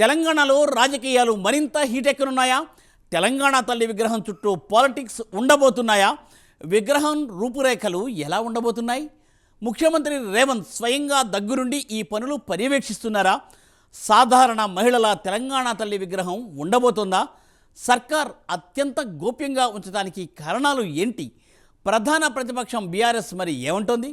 తెలంగాణలో రాజకీయాలు మరింత హీటెక్కనున్నాయా? తెలంగాణ తల్లి విగ్రహం చుట్టూ పాలిటిక్స్ ఉండబోతున్నాయా? విగ్రహం రూపురేఖలు ఎలా ఉండబోతున్నాయి? ముఖ్యమంత్రి రేవంత్ స్వయంగా దగ్గరుండి ఈ పనులు పర్యవేక్షిస్తున్నారా? సాధారణ మహిళల తెలంగాణ తల్లి విగ్రహం ఉండబోతుందా? సర్కార్ అత్యంత గోప్యంగా ఉంచడానికి కారణాలు ఏంటి? ప్రధాన ప్రతిపక్షం బీఆర్ఎస్ మరి ఏమంటోంది?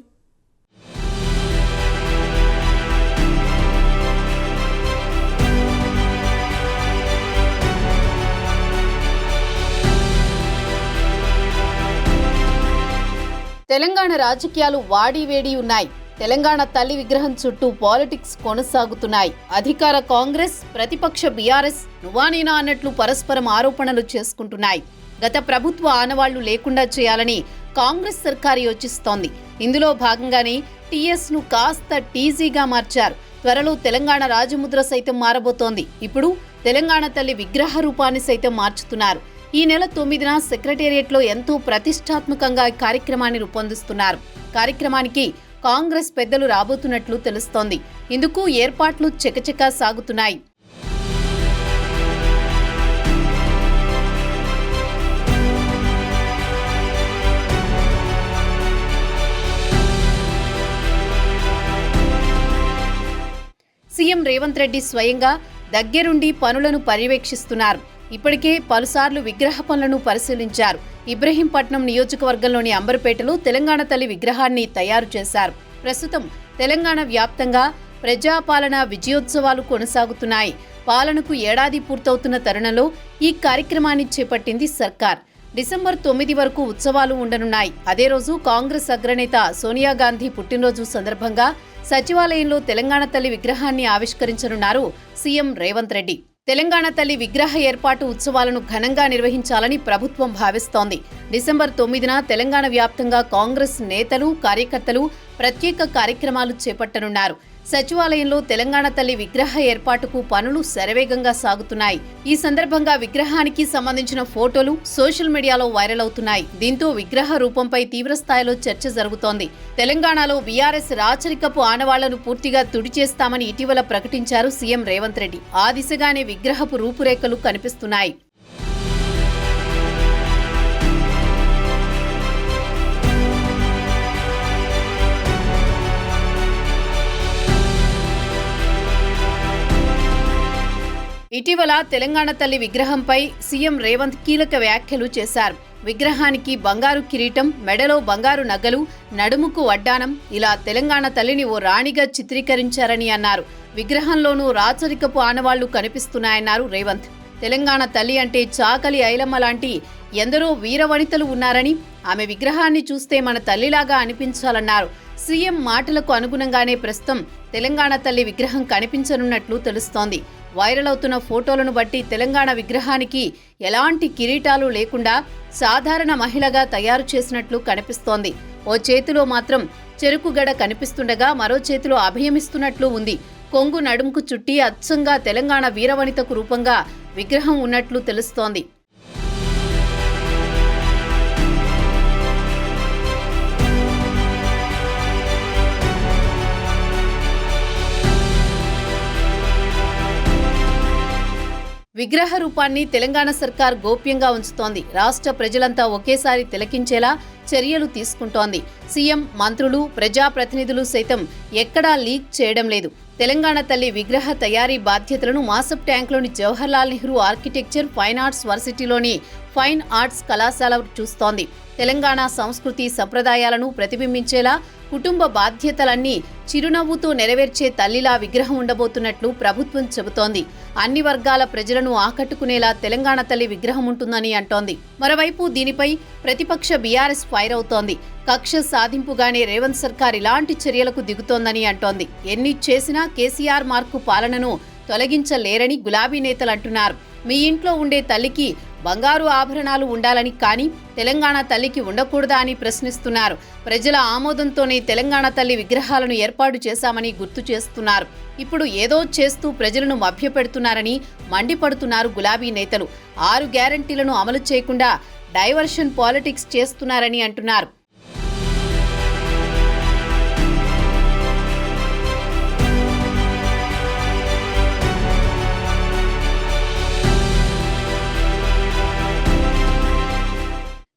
తెలంగాణ రాజకీయాలు వాడివేడి ఉన్నాయి. తెలంగాణ తల్లి విగ్రహం చుట్టూ పాలిటిక్స్ కొనసాగుతున్నాయి. అధికార కాంగ్రెస్, ప్రతిపక్ష బీఆర్ఎస్ నువ్వానేనా అన్నట్లు పరస్పరం ఆరోపణలు చేసుకుంటున్నాయి. గత ప్రభుత్వ ఆనవాళ్లు లేకుండా చేయాలని కాంగ్రెస్ సర్కారు యోచిస్తోంది. ఇందులో భాగంగానే టీఎస్ ను కాస్త టీజీగా మార్చారు. త్వరలో తెలంగాణ రాజముద్ర సైతం మారబోతోంది. ఇప్పుడు తెలంగాణ తల్లి విగ్రహ రూపాన్ని సైతం మార్చుతున్నారు. ఈ నెల 9న సెక్రటేరియట్లో ఎంతో ప్రతిష్టాత్మకంగా కార్యక్రమాన్ని రూపొందిస్తున్నారు. కార్యక్రమానికి కాంగ్రెస్ పెద్దలు రాబోతున్నట్లు తెలుస్తోంది. ఇందుకు ఏర్పాట్లు చకచకా సాగుతున్నాయి. సీఎం రేవంత్ రెడ్డి స్వయంగా దగ్గరుండి పనులను పర్యవేక్షిస్తున్నారు. ఇప్పటికే పలుసార్లు విగ్రహ పనులను పరిశీలించారు. ఇబ్రహీంపట్నం నియోజకవర్గంలోని అంబర్పేటలో తెలంగాణ తల్లి విగ్రహాన్ని తయారు చేశారు. ప్రస్తుతం తెలంగాణ వ్యాప్తంగా ప్రజాపాలన విజయోత్సవాలు కొనసాగుతున్నాయి. పాలనకు ఏడాది పూర్తవుతున్న తరుణంలో ఈ కార్యక్రమాన్ని చేపట్టింది సర్కార్. డిసెంబర్ 9 వరకు ఉత్సవాలు ఉండనున్నాయి. అదే రోజు కాంగ్రెస్ అగ్రనేత సోనియా గాంధీ పుట్టినరోజు సందర్భంగా సచివాలయంలో తెలంగాణ తల్లి విగ్రహాన్ని ఆవిష్కరించనున్నారు సీఎం రేవంత్ రెడ్డి. తెలంగాణ తల్లి విగ్రహ ఏర్పాటు ఉత్సవాలను ఘనంగా నిర్వహించాలని ప్రభుత్వం భావిస్తోంది. డిసెంబర్ 9న తెలంగాణ వ్యాప్తంగా కాంగ్రెస్ నేతలు, కార్యకర్తలు ప్రత్యేక కార్యక్రమాలు చేపట్టనున్నారు. సచివాలయంలో తెలంగాణ తల్లి విగ్రహ ఏర్పాటుకు పనులు శరవేగంగా సాగుతున్నాయి. ఈ సందర్భంగా విగ్రహానికి సంబంధించిన ఫోటోలు సోషల్ మీడియాలో వైరల్ అవుతున్నాయి. దీంతో విగ్రహ రూపంపై తీవ్రస్థాయిలో చర్చ జరుగుతోంది. తెలంగాణలో బీఆర్ఎస్ రాచరికపు ఆనవాళ్లను పూర్తిగా తుడిచేస్తామని ఇటీవల ప్రకటించారు సీఎం రేవంత్ రెడ్డి. ఆ దిశగానే విగ్రహపు రూపురేఖలు కనిపిస్తున్నాయి. ఇటీవల తెలంగాణ తల్లి విగ్రహంపై సీఎం రేవంత్ కీలక వ్యాఖ్యలు చేశారు. విగ్రహానికి బంగారు కిరీటం, మెడలో బంగారు నగలు, నడుముకు వడ్డానం, ఇలా తెలంగాణ తల్లిని ఓ రాణిగా చిత్రీకరించారని అన్నారు. విగ్రహంలోనూ రాచరికపు ఆనవాళ్లు కనిపిస్తున్నాయన్నారు రేవంత్. తెలంగాణ తల్లి అంటే చాకలి ఐలమ్మ లాంటి ఎందరో వీరవనితలు ఉన్నారని, ఆమె విగ్రహాన్ని చూస్తే మన తల్లిలాగా అనిపించాలన్నారు. సీఎం మాటలకు అనుగుణంగానే ప్రస్తుతం తెలంగాణ తల్లి విగ్రహం కనిపించనున్నట్లు తెలుస్తోంది. వైరల్ అవుతున్న ఫోటోలను బట్టి తెలంగాణ విగ్రహానికి ఎలాంటి కిరీటాలు లేకుండా సాధారణ మహిళగా తయారు చేసినట్లు కనిపిస్తోంది. ఓ చేతిలో మాత్రం చెరుకుగడ కనిపిస్తుండగా మరో చేతిలో అభయమిస్తున్నట్లు ఉంది. కొంగు నడుముకు చుట్టి అచ్చంగా తెలంగాణ వీరవనితకు రూపంగా విగ్రహం ఉన్నట్లు తెలుస్తోంది. విగ్రహ రూపాన్ని తెలంగాణ సర్కార్ గోప్యంగా ఉంచుతోంది. రాష్ట్ర ప్రజలంతా ఒకేసారి తిలకించేలా చర్యలు తీసుకుంటోంది. సీఎం, మంత్రులు, ప్రజాప్రతినిధులు సైతం ఎక్కడా లీక్ చేయడం లేదు. తెలంగాణ తల్లి విగ్రహ తయారీ బాధ్యతలను మాసప్ ట్యాంక్లోని Jawaharlal Nehru architecture, fine arts వర్సిటీలోని ఫైన్ ఆర్ట్స్ కళాశాల చూస్తోంది. తెలంగాణ సంస్కృతి సంప్రదాయాలను ప్రతిబింబించేలా కుటుంబ బాధ్యతలన్నీ చిరునవ్వుతో నెరవేర్చే తల్లిలా విగ్రహం ఉండబోతున్నట్లు ప్రభుత్వం చెబుతోంది. అన్ని వర్గాల ప్రజలను ఆకట్టుకునేలా తెలంగాణ తల్లి విగ్రహం ఉంటుందని అంటోంది. మరోవైపు దీనిపై ప్రతిపక్ష బీఆర్ఎస్ ఫైర్ అవుతోంది. కక్ష సాధింపుగానే రేవంత్ సర్కార్ ఇలాంటి చర్యలకు దిగుతోందని అంటోంది. ఎన్ని చేసినా కేసీఆర్ మార్కు పాలనను తొలగించలేరని గులాబీ నేతలు అంటున్నారు. మీ ఇంట్లో ఉండే తల్లికి బంగారు ఆభరణాలు ఉండాలని, కానీ తెలంగాణ తల్లికి ఉండకూడదా అని ప్రశ్నిస్తున్నారు. ప్రజల ఆమోదంతోనే తెలంగాణ తల్లి విగ్రహాలను ఏర్పాటు చేశామని గుర్తు చేస్తున్నారు. ఇప్పుడు ఏదో చేస్తూ ప్రజలను మభ్యపెడుతున్నారని మండిపడుతున్నారు గులాబీ నేతలు. 6 గ్యారంటీలను అమలు చేయకుండా డైవర్షన్ పాలిటిక్స్ చేస్తున్నారని అంటున్నారు.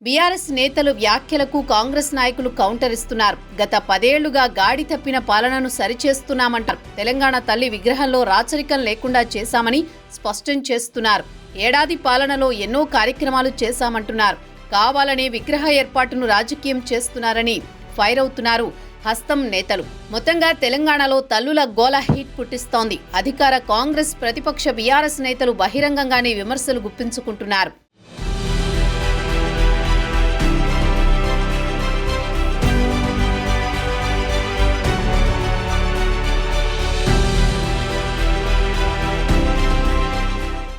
బీఆర్ఎస్ నేతలు వ్యాఖ్యలకు కాంగ్రెస్ నాయకులు కౌంటర్ ఇస్తున్నారు. గత 10 ఏళ్లుగా గాడి తప్పిన పాలనను సరిచేస్తున్నామంటారు. తెలంగాణ తల్లి విగ్రహంలో రాచరికం లేకుండా చేశామని స్పష్టం చేస్తున్నారు. ఏడాది పాలనలో ఎన్నో కార్యక్రమాలు చేశామంటున్నారు. కావాలనే విగ్రహ ఏర్పాటును రాజకీయం చేస్తున్నారని ఫైర్ అవుతున్నారు హస్తం నేతలు. మొత్తంగా తెలంగాణలో తల్లుల గోల హీట్ పుట్టిస్తోంది. అధికార కాంగ్రెస్, ప్రతిపక్ష బీఆర్ఎస్ నేతలు బహిరంగంగానే విమర్శలు గుప్పించుకుంటున్నారు.